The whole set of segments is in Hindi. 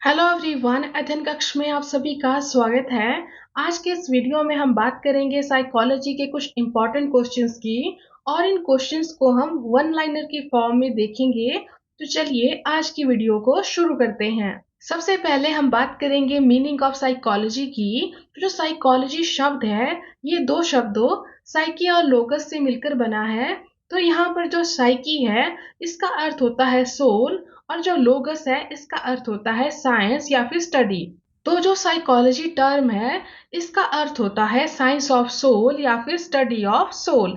हेलो एवरीवन, अध्ययन कक्ष में आप सभी का स्वागत है। आज के इस वीडियो में हम बात करेंगे साइकोलॉजी के कुछ इम्पोर्टेंट क्वेश्चंस की और इन क्वेश्चंस को हम वन लाइनर की फॉर्म में देखेंगे। तो चलिए आज की वीडियो को शुरू करते हैं। सबसे पहले हम बात करेंगे मीनिंग ऑफ साइकोलॉजी की। तो जो साइकोलॉजी शब्द है ये दो शब्दों साइकी और लोगस से मिलकर बना है। तो यहाँ पर जो साइकी है इसका अर्थ होता है सोल और जो लोगस है इसका अर्थ होता है साइंस या फिर स्टडी। तो जो साइकोलॉजी टर्म है इसका अर्थ होता है साइंस ऑफ सोल या फिर स्टडी ऑफ सोल।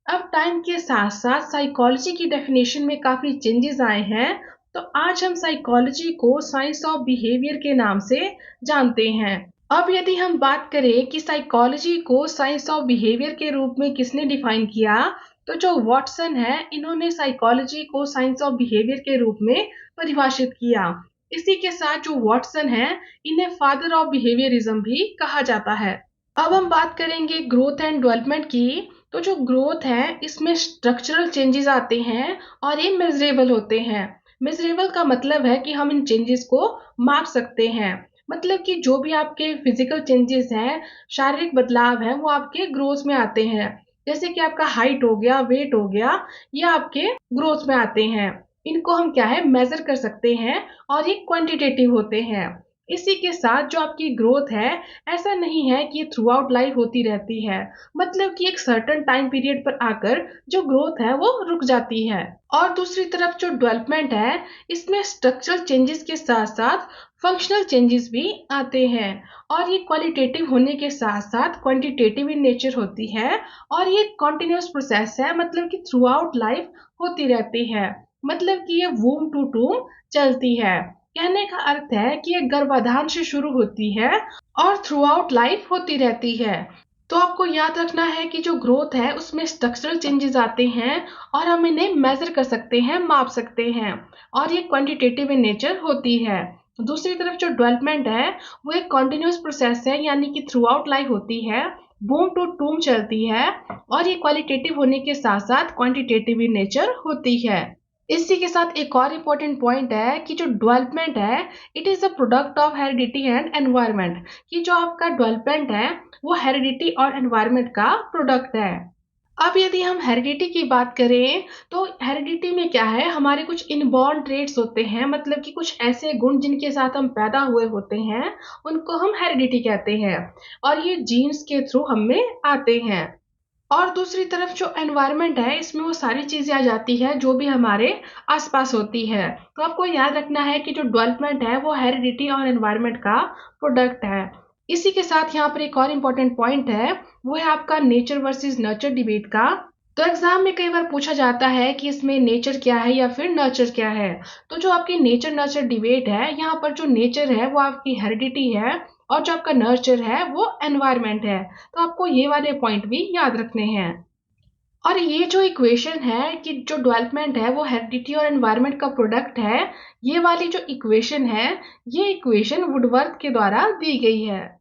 अब टाइम के साथ साथ साइकोलॉजी की डेफिनेशन में काफी चेंजेस आए हैं। तो आज हम साइकोलॉजी को साइंस ऑफ बिहेवियर के नाम से जानते हैं। अब यदि हम बात करें कि साइकोलॉजी को साइंस ऑफ बिहेवियर के रूप में किसने डिफाइन किया, तो जो वॉटसन है इन्होंने साइकोलॉजी को साइंस ऑफ बिहेवियर के रूप में परिभाषित किया। इसी के साथ जो वॉटसन है इन्हें फादर ऑफ बिहेवियरिज्म भी कहा जाता है। अब हम बात करेंगे ग्रोथ एंड डेवलपमेंट की। तो जो ग्रोथ है इसमें स्ट्रक्चरल चेंजेस आते हैं और ये मेजरेबल होते हैं। मेजरेबल का मतलब है कि हम इन चेंजेस को माप सकते हैं। मतलब कि जो भी आपके फिजिकल चेंजेस हैं, शारीरिक बदलाव है, वो आपके ग्रोथ में आते हैं। जैसे कि आपका हाइट हो गया, वेट हो गया, ये आपके ग्रोथ में आते हैं। इनको हम क्या है मेजर कर सकते हैं और ये क्वांटिटेटिव होते हैं। इसी के साथ जो आपकी ग्रोथ है ऐसा नहीं है कि ये थ्रू आउट लाइफ होती रहती है। मतलब कि एक सर्टेन टाइम पीरियड पर आकर जो ग्रोथ है वो रुक जाती है। और दूसरी तरफ जो डेवलपमेंट है इसमें स्ट्रक्चरल चेंजेस के साथ साथ फंक्शनल चेंजेस भी आते हैं और ये क्वालिटेटिव होने के साथ साथ क्वांटिटेटिव इन नेचर होती है और ये कॉन्टिन्यूस प्रोसेस है। मतलब कि थ्रू आउट लाइफ होती रहती है। मतलब कि ये वूम टू टूम चलती है। कहने का अर्थ है कि ये गर्भाधान से शुरू होती है और थ्रू आउट लाइफ होती रहती है। तो आपको याद रखना है कि जो ग्रोथ है उसमें स्ट्रक्चरल चेंजेस आते हैं और हम इन्हें मेजर कर सकते हैं, माप सकते हैं और ये क्वांटिटेटिव इन नेचर होती है। दूसरी तरफ जो डेवलपमेंट है वो एक कॉन्टिन्यूस प्रोसेस है, यानी कि थ्रू आउट लाइफ होती है, बूम टू टूम चलती है और ये क्वालिटेटिव होने के साथ साथ क्वांटिटेटिव इन नेचर होती है। इसी के साथ एक और इम्पोर्टेंट पॉइंट है कि जो डेवलपमेंट है it is a product of heredity and environment. कि जो आपका डेवलपमेंट है वो हेरिडिटी और एनवायरनमेंट का प्रोडक्ट है। अब यदि हम हेरिडिटी की बात करें तो हेरिडिटी में क्या है, हमारे कुछ इनबॉर्न ट्रेट्स होते हैं। मतलब कि कुछ ऐसे गुण जिनके साथ हम पैदा हुए होते हैं उनको हम हेरिडिटी कहते हैं और ये जीन्स के थ्रू हम में आते हैं। और दूसरी तरफ जो एनवायरनमेंट है इसमें वो सारी चीजें आ जाती है जो भी हमारे आसपास होती है। तो आपको याद रखना है कि जो डेवलपमेंट है वो हेरिडिटी और एनवायरनमेंट का प्रोडक्ट है। इसी के साथ यहाँ पर एक और इम्पोर्टेंट पॉइंट है, वो है आपका नेचर वर्सेस नर्चर डिबेट का। तो एग्जाम में कई बार पूछा जाता है कि इसमें नेचर क्या है या फिर नर्चर क्या है। तो जो आपकी नेचर नर्चर डिबेट है, यहाँ पर जो नेचर है वो आपकी हेरिडिटी है और जो आपका नर्चर है वो एनवायरनमेंट है। तो आपको ये वाले पॉइंट भी याद रखने हैं। और ये जो इक्वेशन है कि जो डेवलपमेंट है वो हेरिडिटी और एनवायरनमेंट का प्रोडक्ट है, ये वाली जो इक्वेशन है ये इक्वेशन वुडवर्थ के द्वारा दी गई है।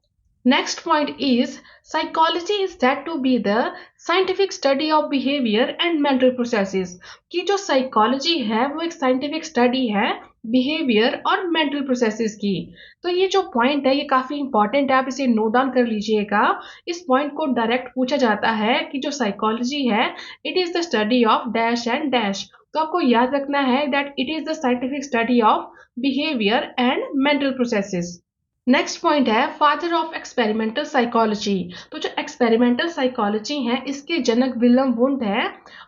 Next point is psychology is said to be the scientific study of behavior and mental processes। कि जो psychology है वो एक scientific study है behavior और mental processes की। तो ये जो point है ये काफी important है, आप इसे नोट डाउन कर लीजिएगा। इस point को डायरेक्ट पूछा जाता है कि जो psychology है it is the study of dash and dash। तो आपको याद रखना है that it is the scientific study of behavior and mental processes। Next point है फादर ऑफ एक्सपेरिमेंटल साइकोलॉजी। तो जो एक्सपेरिमेंटल साइकोलॉजी है इसके जनक विलियम वुंड है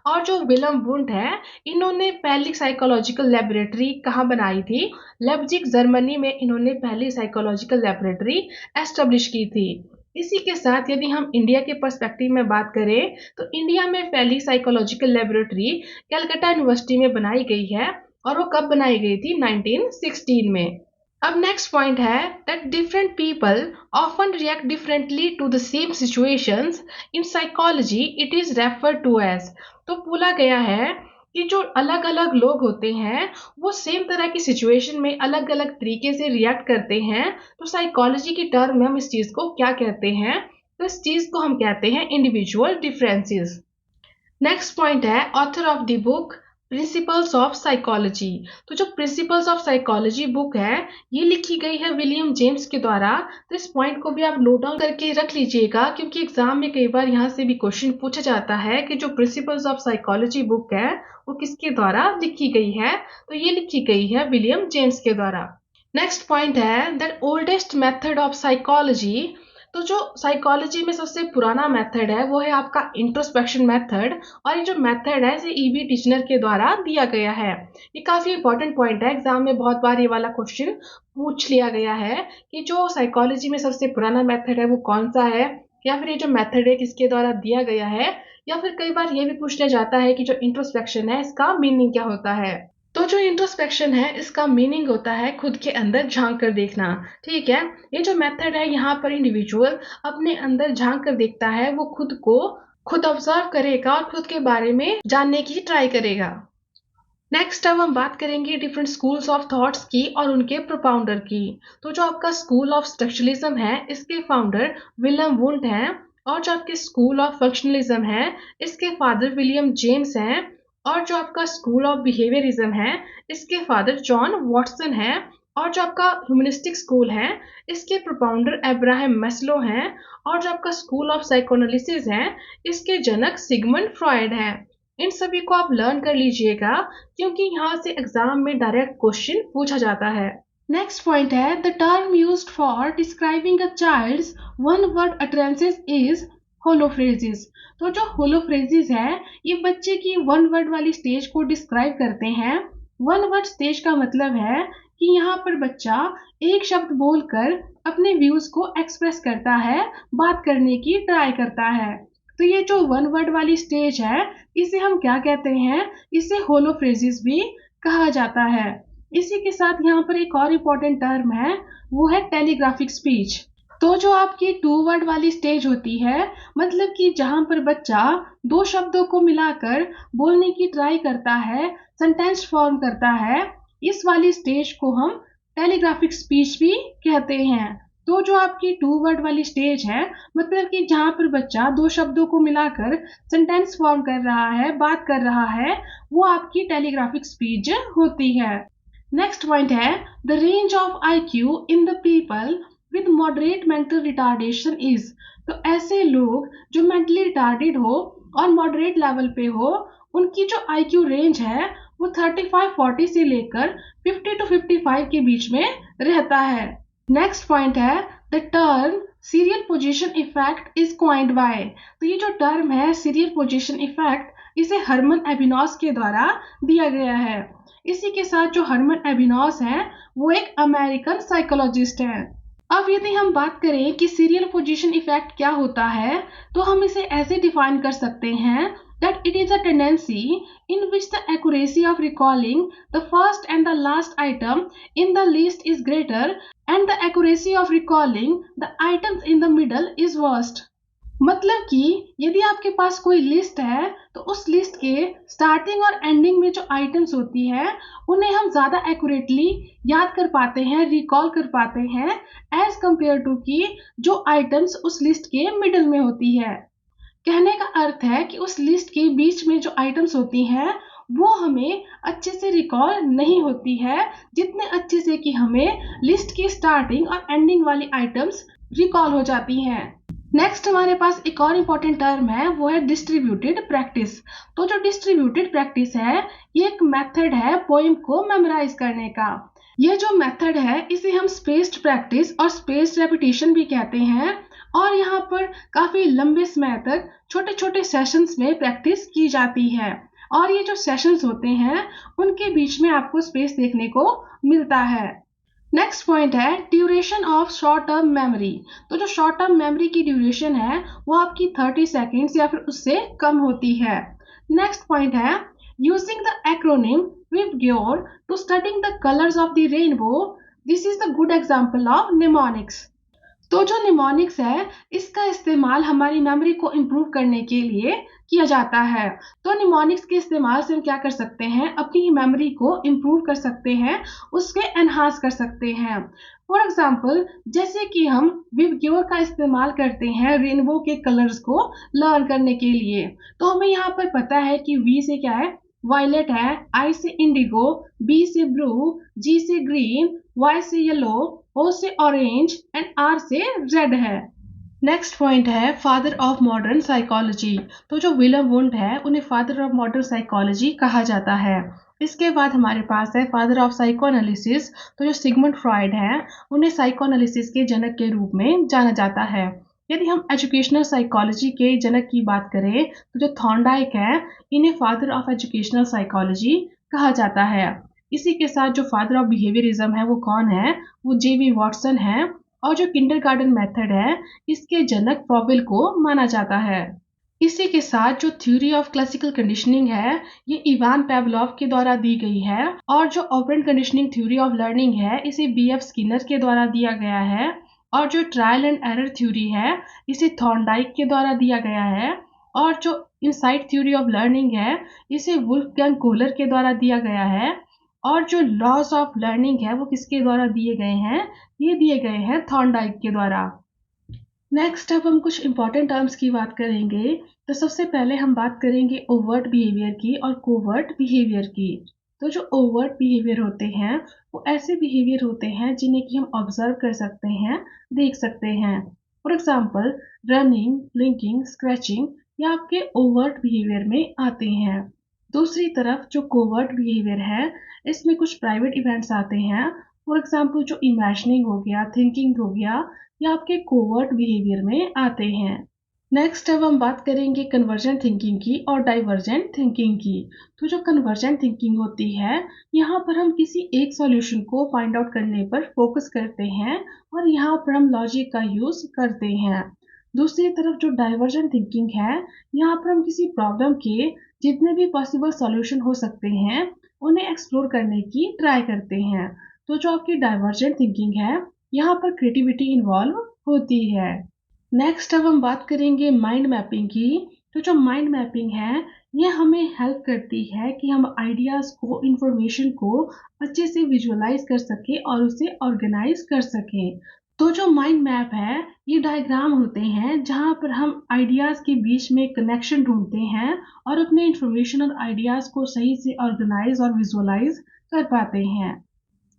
और जो विलियम वुंड है इन्होंने पहली साइकोलॉजिकल लेबोरेटरी कहाँ बनाई थी, लेप्जिग जर्मनी में इन्होंने पहली साइकोलॉजिकल लेबोरेटरी एस्टेब्लिश की थी। इसी के साथ यदि हम इंडिया के पर्सपेक्टिव में बात करें तो इंडिया में पहली साइकोलॉजिकल लेबोरेटरी कलकत्ता यूनिवर्सिटी में बनाई गई है और वो कब बनाई गई थी, 1916 में। अब नेक्स्ट पॉइंट है that different people often react differently to the same situations in psychology it is referred to as। तो बोला गया है कि जो अलग अलग लोग होते हैं वो सेम तरह की सिचुएशन में अलग अलग तरीके से रिएक्ट करते हैं। तो साइकोलॉजी की टर्म में हम इस चीज को क्या कहते हैं, तो इस चीज को हम कहते हैं इंडिविजुअल डिफरेंसेस। नेक्स्ट पॉइंट है author of the book principles of psychology. तो जो प्रिंसिपल्स ऑफ साइकोलॉजी बुक है, ये लिखी गई है विलियम जेम्स के द्वारा। तो इस पॉइंट को भी आप नोट डाउन करके रख लीजिएगा, क्योंकि एग्जाम में कई बार यहाँ से भी क्वेश्चन पूछा जाता है कि जो प्रिंसिपल्स ऑफ साइकोलॉजी बुक है वो किसके द्वारा लिखी गई है। तो ये लिखी गई है विलियम जेम्स के द्वारा। नेक्स्ट पॉइंट है that oldest method of psychology. तो जो साइकोलॉजी में सबसे पुराना मेथड है वो है आपका इंट्रोस्पेक्शन मेथड, और ये जो मेथड है इसे ईबी टिचनर के द्वारा दिया गया है। ये काफी इंपॉर्टेंट पॉइंट है, एग्जाम में बहुत बार ये वाला क्वेश्चन पूछ लिया गया है कि जो साइकोलॉजी में सबसे पुराना मेथड है वो कौन सा है, या फिर ये जो मेथड है किसके द्वारा दिया गया है, या फिर कई बार ये भी पूछा जाता है कि जो इंट्रोस्पेक्शन है इसका मीनिंग क्या होता है। तो जो इंट्रोस्पेक्शन है इसका मीनिंग होता है खुद के अंदर झांक कर देखना। ठीक है, ये जो मेथड है यहाँ पर इंडिविजुअल अपने अंदर झांक कर देखता है, वो खुद को खुद ऑब्जर्व करेगा और खुद के बारे में जानने की ट्राई करेगा। नेक्स्ट अब हम बात करेंगे डिफरेंट स्कूल्स ऑफ थॉट्स की और उनके प्रोपाउंडर की। तो जो आपका स्कूल ऑफ स्ट्रक्चरलिज्म है इसके फाउंडर विलियम वुंट हैं, और जो आपके स्कूल ऑफ फंक्शनलिज्म है इसके फादर विलियम जेम्स हैं, और जो आपका स्कूल ऑफ बिहेवियरिज्म है इसके फादर जॉन वॉटसन हैं, और जो आपका ह्यूमनिस्टिक स्कूल है इसके प्रोपाउंडर अब्राहम मैस्लो हैं, और जो आपका स्कूल ऑफ साइकोएनालिसिस है इसके जनक सिगमंड फ्रॉयड हैं। इन सभी को आप लर्न कर लीजिएगा, क्योंकि यहाँ से एग्जाम में डायरेक्ट क्वेश्चन पूछा जाता है। नेक्स्ट पॉइंट है the term used for describing a child's one word utterances is holophrasis. तो जो होलोफ्रेजिस है ये बच्चे की वन वर्ड वाली स्टेज को डिस्क्राइब करते हैं। वन वर्ड स्टेज का मतलब है कि यहाँ पर बच्चा एक शब्द बोलकर अपने व्यूज को एक्सप्रेस करता है, बात करने की ट्राई करता है। तो ये जो वन वर्ड वाली स्टेज है इसे हम क्या कहते हैं, इसे होलोफ्रेजिस भी कहा जाता है। इसी के साथ यहाँ पर एक और इम्पोर्टेंट टर्म है, वो है टेलीग्राफिक स्पीच। तो जो आपकी टू वर्ड वाली स्टेज होती है, मतलब कि जहां पर बच्चा दो शब्दों को मिलाकर बोलने की ट्राई करता है, सेंटेंस फॉर्म करता है, इस वाली स्टेज को हम टेलीग्राफिक स्पीच भी कहते हैं। तो जो आपकी टू वर्ड वाली स्टेज है, मतलब कि जहां पर बच्चा दो शब्दों को मिलाकर सेंटेंस फॉर्म कर रहा है, बात कर रहा है, वो आपकी टेलीग्राफिक स्पीच होती है। नेक्स्ट पॉइंट है the range of IQ in the people with moderate mental retardation is. तो ऐसे लोग जो मेंटली रिटार्डेड हो और मॉडरेट लेवल पे हो, उनकी जो IQ रेंज है वो 35-40 से लेकर 50-55 के बीच में रहता है। नेक्स्ट पॉइंट है the term serial position effect is coined by. तो ये जो टर्म है सीरियल पोजीशन इफेक्ट, इसे हरमन एबिनॉस के द्वारा दिया गया है। इसी के साथ जो हरमन एबिनॉस है वो एक अमेरिकन साइकोलॉजिस्ट है। अब यदि हम बात करें कि सीरियल पोजीशन इफेक्ट क्या होता है, तो हम इसे ऐसे डिफाइन कर सकते हैं that it is a tendency in which the accuracy of recalling the first and the last item in the list is greater and the accuracy of recalling the items in the middle is worst। मतलब कि यदि आपके पास कोई लिस्ट है तो उस लिस्ट के स्टार्टिंग और एंडिंग में जो आइटम्स होती है उन्हें हम ज़्यादा एक्यूरेटली याद कर पाते हैं, रिकॉल कर पाते हैं, एज कंपेयर टू कि जो आइटम्स उस लिस्ट के मिडल में होती है। कहने का अर्थ है कि उस लिस्ट के बीच में जो आइटम्स होती हैं वो हमें अच्छे से रिकॉल नहीं होती है, जितने अच्छे से कि हमें लिस्ट की स्टार्टिंग और एंडिंग वाली आइटम्स रिकॉल हो जाती हैं। नेक्स्ट हमारे पास एक और इम्पोर्टेंट टर्म है, वो है डिस्ट्रीब्यूटेड प्रैक्टिस। तो जो डिस्ट्रीब्यूटेड प्रैक्टिस है ये एक मेथड है पोएम को मेमोराइज करने का। ये जो मेथड है इसे हम स्पेस्ड प्रैक्टिस और स्पेस्ड रेपिटेशन भी कहते हैं, और यहाँ पर काफी लंबे समय तक छोटे छोटे सेशंस में प्रैक्टिस की जाती है, और ये जो सेशंस होते हैं उनके बीच में आपको स्पेस देखने को मिलता है। नेक्स्ट पॉइंट है duration of short term memory. तो जो शॉर्ट टर्म मेमोरी की ड्यूरेशन है वो आपकी 30 सेकेंड्स या फिर उससे कम होती है। नेक्स्ट पॉइंट है using the acronym VIBGYOR to studying the colours of the rainbow, this is the good example of mnemonics. तो जो निमोनिक्स है इसका इस्तेमाल हमारी मेमोरी को इम्प्रूव करने के लिए किया जाता है। तो निमोनिक्स के इस्तेमाल से हम क्या कर सकते हैं, अपनी मेमोरी को इम्प्रूव कर सकते हैं, उसके एनहांस कर सकते हैं। फॉर एग्जाम्पल जैसे कि हम विबग्योर का इस्तेमाल करते हैं रेनबो के कलर्स को लर्न करने के लिए, तो हमें यहाँ पर पता है कि वी से क्या है, वायलेट है, I से इंडिगो, B से ब्लू, G से ग्रीन, Y से येलो, O से ऑरेंज एंड R से रेड है। नेक्स्ट पॉइंट है फादर ऑफ मॉडर्न साइकोलॉजी। तो जो विलियम वुंड है उन्हें फादर ऑफ मॉडर्न साइकोलॉजी कहा जाता है। इसके बाद हमारे पास है फादर ऑफ साइकोएनालिसिस। तो जो सिगमंड फ्रॉइड है उन्हें साइकोएनालिसिस के जनक के रूप में जाना जाता है। यदि हम एजुकेशनल साइकोलॉजी के जनक की बात करें तो जो थॉर्नडाइक है इन्हें फादर ऑफ एजुकेशनल साइकोलॉजी कहा जाता है। इसी के साथ जो फादर ऑफ बिहेवियरिज्म है वो कौन है, वो J.B. वॉटसन है। और जो किंडरगार्टन मेथड है इसके जनक फ्रॉबेल को माना जाता है। इसी के साथ जो थ्योरी ऑफ क्लासिकल कंडीशनिंग है ये इवान पावलोव के द्वारा दी गई है। और जो operant conditioning theory of learning है इसे B.F. स्किनर के द्वारा दिया गया है। और जो ट्रायल एंड एरर थ्योरी है इसे थॉर्नडाइक के द्वारा दिया गया है। और जो इनसाइट थ्योरी ऑफ लर्निंग है इसे वुल्फगैंग कोहलर के द्वारा दिया गया है। और जो लॉज ऑफ लर्निंग है वो किसके द्वारा दिए गए हैं, ये दिए गए हैं थॉर्नडाइक के द्वारा। नेक्स्ट अब हम कुछ इंपॉर्टेंट टर्म्स की बात करेंगे। तो सबसे पहले हम बात करेंगे ओवर्ट बिहेवियर की और कोवर्ट बिहेवियर की। तो जो ओवर्ट बिहेवियर होते हैं वो ऐसे बिहेवियर होते हैं जिन्हें कि हम ऑब्जर्व कर सकते हैं, देख सकते हैं। For example running, blinking, scratching ये आपके ओवर्ट बिहेवियर में आते हैं। दूसरी तरफ जो कोवर्ट बिहेवियर है इसमें कुछ प्राइवेट इवेंट्स आते हैं। फॉर एग्जाम्पल जो इमेजिनिंग हो गया, थिंकिंग हो गया, ये आपके कोवर्ट बिहेवियर में आते हैं। नेक्स्ट अब हम बात करेंगे कन्वर्जेंट थिंकिंग की और डाइवर्जेंट थिंकिंग की। तो जो कन्वर्जेंट थिंकिंग होती है यहाँ पर हम किसी एक सॉल्यूशन को फाइंड आउट करने पर फोकस करते हैं और यहाँ पर हम लॉजिक का यूज करते हैं। दूसरी तरफ जो डाइवर्जेंट थिंकिंग है यहाँ पर हम किसी प्रॉब्लम के जितने भी पॉसिबल सॉल्यूशन हो सकते हैं उन्हें एक्सप्लोर करने की ट्राई करते हैं। तो जो आपकी डाइवर्जेंट थिंकिंग है यहाँ पर क्रिएटिविटी इन्वॉल्व होती है। नेक्स्ट अब हम बात करेंगे माइंड मैपिंग की। तो जो माइंड मैपिंग है ये हमें हेल्प करती है कि हम आइडियाज को, इंफॉर्मेशन को अच्छे से विजुअलाइज कर सके और उसे ऑर्गेनाइज कर सके। तो जो माइंड मैप है ये डायग्राम होते हैं जहाँ पर हम आइडियाज के बीच में कनेक्शन ढूंढते हैं और अपने इंफॉर्मेशन और आइडियाज को सही से ऑर्गेनाइज और विजुअलाइज कर पाते हैं।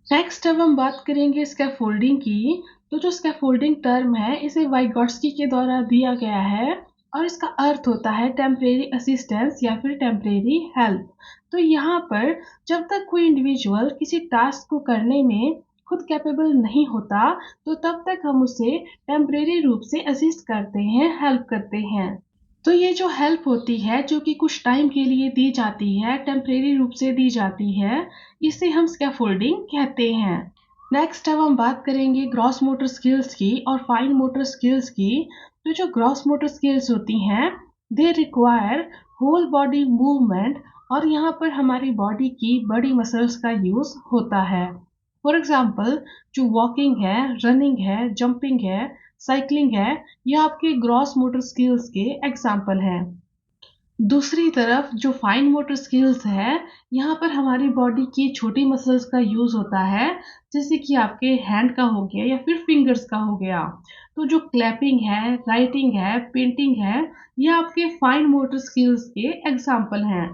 नेक्स्ट अब हम बात करेंगे स्कैफोल्डिंग की। तो जो स्कैफोल्डिंग टर्म है इसे वाइगोट्स्की के द्वारा दिया गया है और इसका अर्थ होता है टेम्परेरी असिस्टेंस या फिर टेम्परेरी हेल्प। तो यहाँ पर जब तक कोई इंडिविजुअल किसी टास्क को करने में खुद कैपेबल नहीं होता तो तब तक हम उसे टेम्परेरी रूप से असिस्ट करते हैं, हेल्प करते हैं। तो ये जो हेल्प होती है जो कि कुछ टाइम के लिए दी जाती है, टेम्परेरी रूप से दी जाती है, इसे हम स्कैफोल्डिंग कहते हैं। नेक्स्ट अब हम बात करेंगे ग्रॉस मोटर स्किल्स की और फाइन मोटर स्किल्स की। तो जो ग्रॉस मोटर स्किल्स होती हैं they require whole body movement और यहाँ पर हमारी बॉडी की बड़ी मसल्स का यूज होता है। फॉर एग्जाम्पल जो वॉकिंग है, रनिंग है, जंपिंग है, साइकिलिंग है, ये आपके ग्रॉस मोटर स्किल्स के एग्जाम्पल हैं। दूसरी तरफ जो फाइन मोटर स्किल्स है यहाँ पर हमारी बॉडी की छोटी मसल्स का यूज होता है, जैसे कि आपके हैंड का हो गया या फिर फिंगर्स का हो गया। तो जो क्लैपिंग है, राइटिंग है, पेंटिंग है, ये आपके फाइन मोटर स्किल्स के एग्जाम्पल हैं।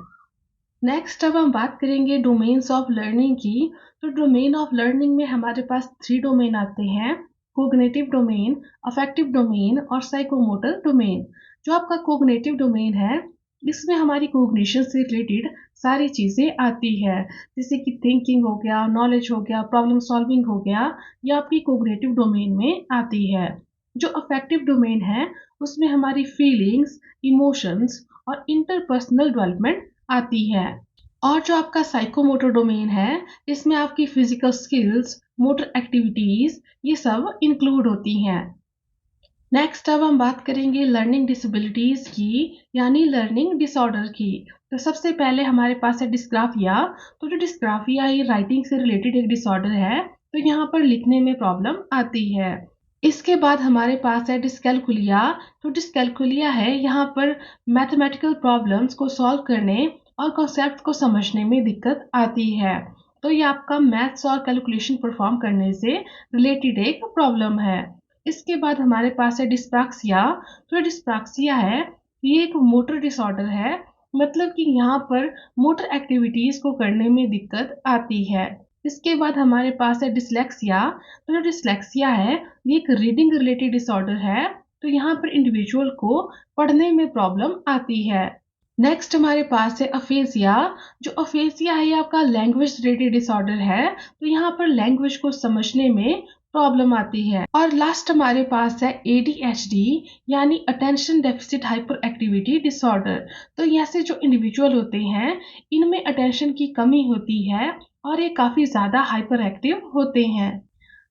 नेक्स्ट अब हम बात करेंगे डोमेन्स ऑफ लर्निंग की। तो डोमेन ऑफ लर्निंग में हमारे पास 3 डोमेन आते हैं, कोग्निटिव डोमेन, अफेक्टिव डोमेन और साइकोमोटर डोमेन। जो आपका कोग्निटिव डोमेन है इसमें हमारी कोग्निशन से रिलेटेड सारी चीज़ें आती है, जैसे कि थिंकिंग हो गया, नॉलेज हो गया, प्रॉब्लम सॉल्विंग हो गया, ये आपकी कोग्निटिव डोमेन में आती है। जो अफेक्टिव डोमेन है उसमें हमारी फीलिंग्स, इमोशंस और इंटरपर्सनल डेवलपमेंट आती है। और जो आपका साइकोमोटर डोमेन है इसमें आपकी फिजिकल स्किल्स, मोटर एक्टिविटीज ये सब इंक्लूड होती हैं। नेक्स्ट अब हम बात करेंगे लर्निंग डिसेबिलिटीज की यानी लर्निंग डिसऑर्डर की। तो सबसे पहले हमारे पास है डिस्ग्राफिया। तो जो डिस्ग्राफिया ये राइटिंग से रिलेटेड एक डिसऑर्डर है, तो यहाँ पर लिखने में प्रॉब्लम आती है। इसके बाद हमारे पास है डिस्कैल्कुलिया। तो डिस्कैल्कुलिया है यहाँ पर मैथमेटिकल प्रॉब्लम्स को सॉल्व करने और कॉन्सेप्ट को समझने में दिक्कत आती है। तो ये आपका मैथ्स और कैलकुलेशन परफॉर्म करने से रिलेटेड एक प्रॉब्लम है। इसके बाद हमारे पास है डिस्प्रैक्सिया। तो डिस्प्रैक्सिया है ये एक मोटर डिसऑर्डर है, मतलब कि यहाँ पर मोटर एक्टिविटीज को करने में दिक्कत आती है। इसके बाद हमारे पास है डिसलेक्सिया। तो जो डिसलेक्सिया है ये एक रीडिंग रिलेटेड डिसऑर्डर है। तो यहाँ पर इंडिविजुअल को पढ़ने में प्रॉब्लम आती है। नेक्स्ट हमारे पास है अफेजिया। जो अफेजिया है ये आपका लैंग्वेज रिलेटेड डिसऑर्डर है। तो यहाँ पर लैंग्वेज को समझने में प्रॉब्लम आती है। और लास्ट हमारे पास है ADHD यानी attention deficit hyper activity disorder. तो ऐसे जो इंडिविजुअल होते हैं इनमें अटेंशन की कमी होती है और ये काफी ज्यादा हाइपर एक्टिव होते हैं।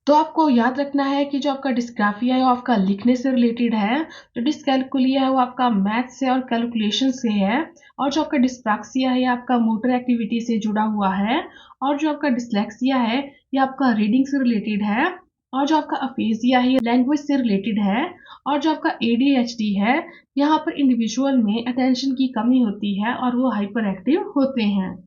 तो आपको याद रखना है कि जो आपका डिस्ग्राफिया है वो आपका लिखने से रिलेटेड है, जो डिसकैलकुलिया है वो आपका मैथ से और कैलकुलेशन से है, और जो आपका डिस्प्रैक्सिया है ये आपका मोटर एक्टिविटी से जुड़ा हुआ है, और जो आपका डिसलेक्सिया है ये आपका रीडिंग से रिलेटेड है, और जो आपका अफेजिया है ये लैंग्वेज से रिलेटेड है, और जो आपका ADHD है यहाँ पर इंडिविजुअल में अटेंशन की कमी होती है और वो हाइपर एक्टिव होते हैं।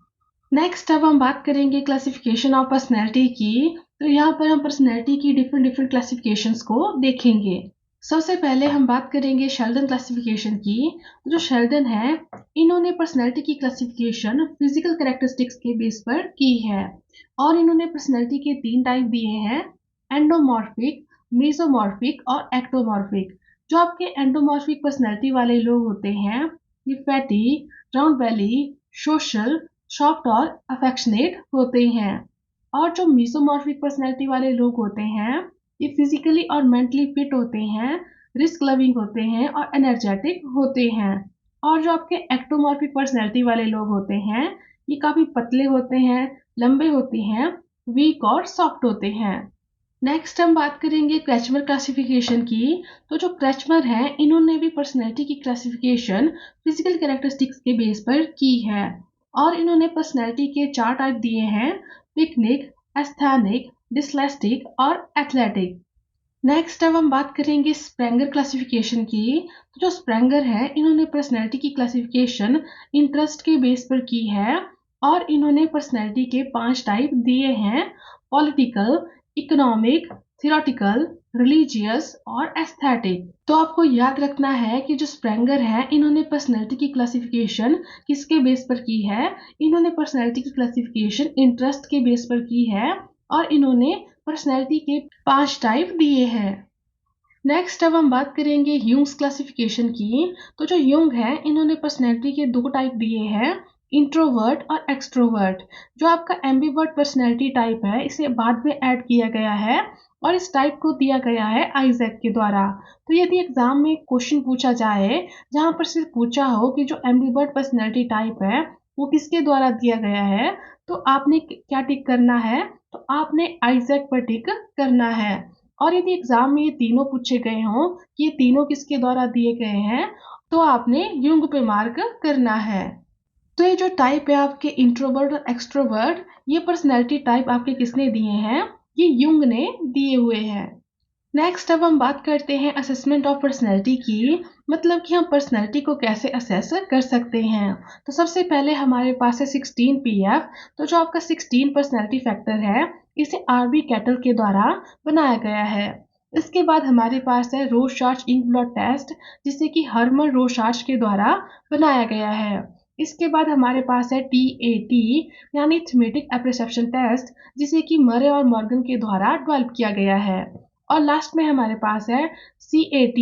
नेक्स्ट अब हम बात करेंगे क्लासिफिकेशन ऑफ पर्सनैलिटी की। तो यहाँ पर हम पर्सनैलिटी की डिफरेंट डिफरेंट क्लासिफिकेशंस को देखेंगे। सबसे पहले हम बात करेंगे शेल्डन क्लासिफिकेशन की। तो जो शेल्डन है इन्होंने पर्सनैलिटी की क्लासिफिकेशन फिजिकल कैरेक्टरिस्टिक्स के बेस पर की है, और इन्होंने पर्सनैलिटी के 3 टाइप दिए हैं, एंडोमॉर्फिक, मेसोमॉर्फिक और एक्टोमॉर्फिक। जो आपके एंडोमॉर्फिक पर्सनैलिटी वाले लोग होते हैं ये फैटी, राउंड बेली, सोशल, सॉफ्ट और अफेक्शनेट होते हैं। और जो मेसोमॉर्फिक पर्सनैलिटी वाले लोग होते हैं ये फिजिकली और मेंटली फिट होते हैं, रिस्क लविंग होते हैं और एनर्जेटिक होते हैं। और जो आपके एक्टोमॉर्फिक पर्सनैलिटी वाले लोग होते हैं ये काफी पतले होते हैं, लंबे होते हैं, वीक और सॉफ्ट होते हैं। नेक्स्ट हम बात करेंगे क्रैचमर क्लासिफिकेशन की। तो जो क्रैचमर हैं इन्होंने भी पर्सनैलिटी की क्लासिफिकेशन फिजिकल कैरेक्टरिस्टिक्स के बेस पर की है, और इन्होंने पर्सनैलिटी के 4 टाइप दिए हैं, पिकनिक, एस्थेनिक, डिसलेस्टिक और एथलेटिक। नेक्स्ट अब हम बात करेंगे स्प्रेंगर क्लासिफिकेशन की। तो जो स्प्रेंगर है इन्होंने पर्सनैलिटी की क्लासिफिकेशन इंटरेस्ट के बेस पर की है, और इन्होंने पर्सनैलिटी के 5 टाइप दिए हैं, पॉलिटिकल, इकोनॉमिक, थियोरटिकल, रिलीजियस और एस्थेटिक। तो आपको याद रखना है कि जो स्प्रेंगर है इन्होंने पर्सनैलिटी की क्लासिफिकेशन किसके बेस पर की है, इन्होंने पर्सनैलिटी की क्लासिफिकेशन इंटरेस्ट के बेस पर की है, और इन्होंने पर्सनैलिटी के 5 टाइप दिए हैं। नेक्स्ट अब हम बात करेंगे यूंग्स क्लासिफिकेशन की। तो जो यूंग है इन्होंने पर्सनैलिटी के 2 टाइप दिए हैं, इंट्रोवर्ट और एक्सट्रोवर्ट। जो आपका एम्बिवर्ट पर्सनैलिटी टाइप है इसे बाद में ऐड किया गया है, और इस टाइप को दिया गया है आइजैक के द्वारा। तो यदि एग्जाम में क्वेश्चन पूछा जाए जहां पर सिर्फ पूछा हो कि जो एम्बिवर्ट पर्सनैलिटी टाइप है वो किसके द्वारा दिया गया है, तो आपने क्या टिक करना है, तो आपने आइजैक पर टिक करना है। और यदि एग्जाम में ये तीनों पूछे गए हों कि ये तीनों किसके द्वारा दिए गए हैं, तो आपने युंग पे मार्क करना है। तो ये जो टाइप है आपके इंट्रोवर्ट और एक्सट्रोवर्ट, ये पर्सनैलिटी टाइप आपके किसने दिए हैं, ये युंग ने दिए हुए हैं। नेक्स्ट अब हम बात करते हैं असेसमेंट ऑफ पर्सनैलिटी की, मतलब कि हम पर्सनैलिटी को कैसे असेस कर सकते हैं। तो सबसे पहले हमारे पास है 16 PF। तो जो आपका 16 पर्सनैलिटी फैक्टर है इसे RB कैटल के द्वारा बनाया गया है। इसके बाद हमारे पास है रोशार्च इंक ब्लड टेस्ट, जिसे कि हर्मन रोशार्च के द्वारा बनाया गया है। इसके बाद हमारे पास है TAT यानी थीमेटिक एप्रिसेप्शन टेस्ट, जिसे कि मरे और मॉर्गन के द्वारा डेवलप किया गया है। और लास्ट में हमारे पास है CAT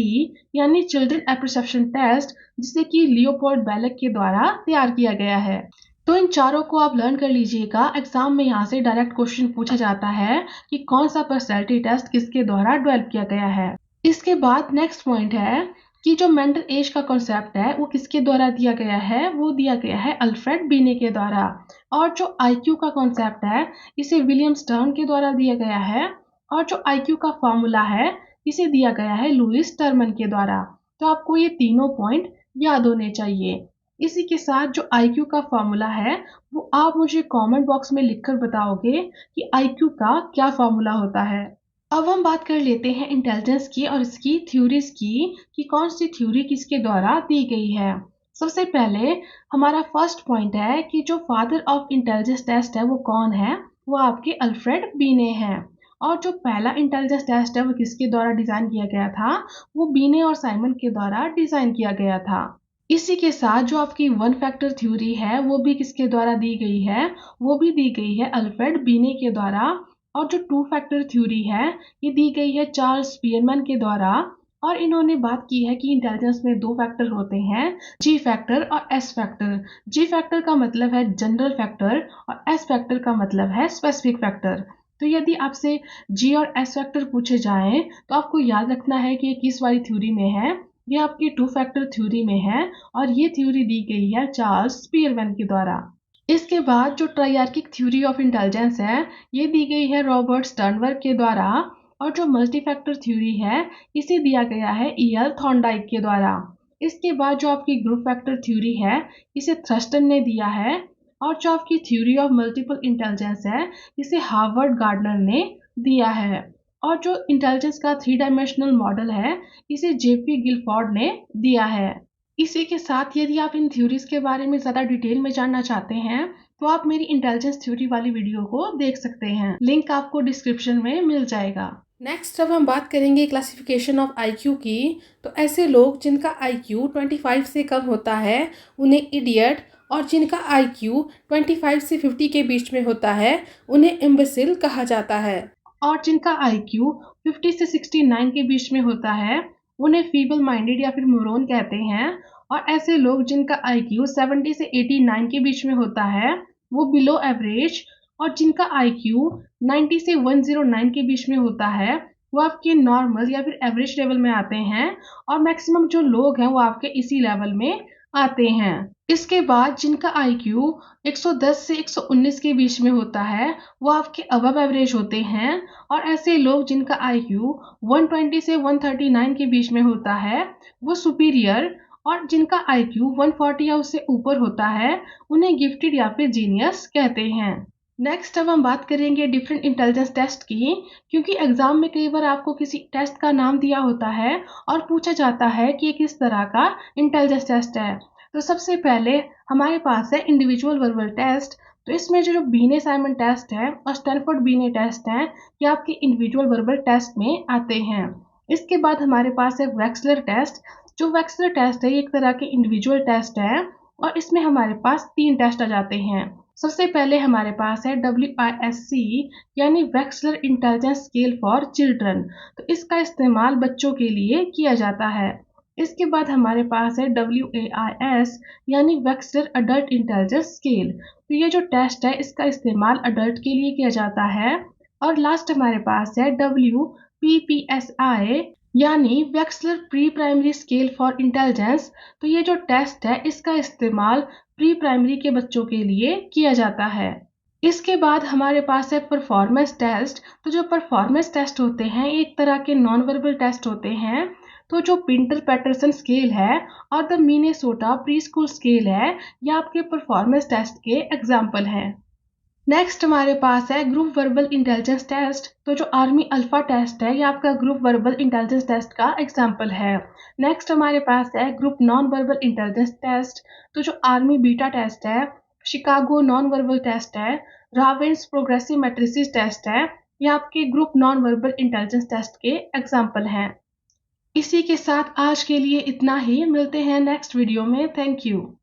यानी चिल्ड्रन एप्रिसेप्शन टेस्ट, जिसे कि लियोपोल्ड बेलेक के द्वारा तैयार किया गया है। तो इन चारों को आप लर्न कर लीजिएगा, एग्जाम में यहाँ से डायरेक्ट क्वेश्चन पूछा जाता है कि कौन सा पर्सनैलिटी टेस्ट किसके द्वारा डेवलप किया गया है। इसके बाद नेक्स्ट पॉइंट है कि जो मेंटल एज का कॉन्सेप्ट है वो किसके द्वारा दिया गया है, वो दिया गया है अल्फ्रेड बीने के द्वारा। और जो IQ का कॉन्सेप्ट है इसे विलियम स्टर्न के द्वारा दिया गया है, और जो IQ का फॉर्मूला है इसे दिया गया है लुइस टर्मन के द्वारा। तो आपको ये तीनों पॉइंट याद होने चाहिए। इसी के साथ जो IQ का फॉर्मूला है वो आप मुझे कमेंट बॉक्स में लिखकर बताओगे कि IQ का क्या फॉर्मूला होता है। अब हम बात कर लेते हैं इंटेलिजेंस की और इसकी थ्योरीज की कि कौन सी थ्योरी किसके द्वारा दी गई है। सबसे पहले हमारा फर्स्ट पॉइंट है कि जो फादर ऑफ इंटेलिजेंस टेस्ट है वो कौन है, वो आपके अल्फ्रेड बीने हैं। और जो पहला इंटेलिजेंस टेस्ट है वो किसके द्वारा डिजाइन किया गया था, वो बीने और साइमन के द्वारा डिजाइन किया गया था। इसी के साथ जो आपकी वन फैक्टर थ्योरी है वो भी किसके द्वारा दी गई है, वो भी दी गई है अल्फ्रेड बिने के द्वारा। और जो टू फैक्टर थ्योरी है ये दी गई है चार्ल्स स्पीयरमैन के द्वारा। और इन्होंने बात की है कि इंटेलिजेंस में दो फैक्टर होते हैं, जी फैक्टर और एस फैक्टर। जी फैक्टर का मतलब है जनरल फैक्टर और एस फैक्टर का मतलब है स्पेसिफिक फैक्टर। तो यदि आपसे जी और एस फैक्टर पूछे जाएं तो आपको याद रखना है कि ये किस वाली थ्योरी में है। ये आपकी टू फैक्टर थ्योरी में है और ये थ्योरी दी गई है चार्ल्स स्पीयरमैन के द्वारा। इसके बाद जो ट्राइआर्किक थ्योरी ऑफ इंटेलिजेंस है ये दी गई है रॉबर्ट स्टर्नबर्ग के द्वारा। और जो मल्टी फैक्टर थ्योरी है इसे दिया गया है ईएल थॉर्नडाइक के द्वारा। इसके बाद जो आपकी ग्रुप फैक्टर थ्योरी है इसे थ्रस्टन ने दिया है। और जो आपकी थ्योरी ऑफ मल्टीपल इंटेलिजेंस है इसे हार्वर्ड गार्डनर ने दिया है। और जो इंटेलिजेंस का थ्री डायमेंशनल मॉडल है इसे जेपी गिलफोर्ड ने दिया है। इसी के साथ यदि आप इन थ्योरीज के बारे में ज़्यादा डिटेल में जानना चाहते हैं तो आप मेरी इंटेलिजेंस थ्योरी वाली वीडियो को देख सकते हैं, लिंक आपको डिस्क्रिप्शन में मिल जाएगा। नेक्स्ट अब हम बात करेंगे क्लासिफिकेशन ऑफ आईक्यू की। तो ऐसे लोग जिनका आईक्यू 25 से कम होता है उन्हें इडियट, और जिनका आईक्यू 25 से 50 के बीच में होता है उन्हें इम्बेसिल कहा जाता है। और जिनका आईक्यू 50 से 69 के बीच में होता है उन्हें फीबल माइंडेड या फिर मोरोन कहते हैं। और ऐसे लोग जिनका आईक्यू 70 से 89 के बीच में होता है वो बिलो एवरेज। और जिनका आईक्यू 90 से 109 के बीच में होता है वो आपके नॉर्मल या फिर एवरेज लेवल में आते हैं। और मैक्सिमम जो लोग हैं वो आपके इसी लेवल में आते हैं। इसके बाद जिनका आईक्यू 110 से 119 के बीच में होता है वो आपके अबव एवरेज होते हैं। और ऐसे लोग जिनका आईक्यू 120 से 139 के बीच में होता है वो सुपीरियर। और जिनका आईक्यू 140 या उससे ऊपर होता है उन्हें गिफ्टेड या फिर जीनियस कहते हैं। नेक्स्ट अब हम बात करेंगे डिफरेंट इंटेलिजेंस टेस्ट की, क्योंकि एग्जाम में कई बार आपको किसी टेस्ट का नाम दिया होता है और पूछा जाता है कि ये किस तरह का इंटेलिजेंस टेस्ट है। तो सबसे पहले हमारे पास है इंडिविजुअल वर्बल टेस्ट। तो इसमें जो बीने साइमन टेस्ट है और स्टैनफोर्ड बीने टेस्ट है ये आपके इंडिविजुअल वर्बल टेस्ट में आते हैं। इसके बाद हमारे पास है वेक्सलर टेस्ट। जो वेक्सलर टेस्ट है ये एक तरह के इंडिविजुअल टेस्ट है और इसमें हमारे पास 3 टेस्ट आ जाते हैं। सबसे पहले हमारे पास है WISC यानी वेक्सलर इंटेलिजेंस स्केल फॉर चिल्ड्रन। तो इसका इस्तेमाल बच्चों के लिए किया जाता है। इसके बाद हमारे पास है WAIS यानी वेक्सलर अडल्ट इंटेलिजेंस स्केल। तो ये जो टेस्ट है इसका इस्तेमाल अडल्ट के लिए किया जाता है। और लास्ट हमारे पास है WPPSI यानी Wechsler pre primary scale for intelligence. तो ये जो टेस्ट है इसका इस्तेमाल प्री प्राइमरी के बच्चों के लिए किया जाता है। इसके बाद हमारे पास है परफॉर्मेंस टेस्ट। तो जो परफॉर्मेंस टेस्ट होते हैं एक तरह के नॉन वर्बल टेस्ट होते हैं। तो जो पिंटर पैटरसन स्केल है और the Minnesota pre school scale है ये आपके परफॉर्मेंस टेस्ट के एग्जाम्पल हैं। नेक्स्ट हमारे पास है ग्रुप वर्बल इंटेलिजेंस टेस्ट। तो जो आर्मी अल्फा टेस्ट है ये आपका ग्रुप वर्बल इंटेलिजेंस टेस्ट का एग्जाम्पल है। नेक्स्ट हमारे पास है group non verbal intelligence test. तो जो आर्मी बीटा टेस्ट है, शिकागो नॉन वर्बल टेस्ट है, रावेंस प्रोग्रेसिव मैट्रिसेस टेस्ट है, ये आपके group non verbal intelligence test के एग्जाम्पल हैं। इसी के साथ आज के लिए इतना ही, मिलते हैं नेक्स्ट वीडियो में। Thank you.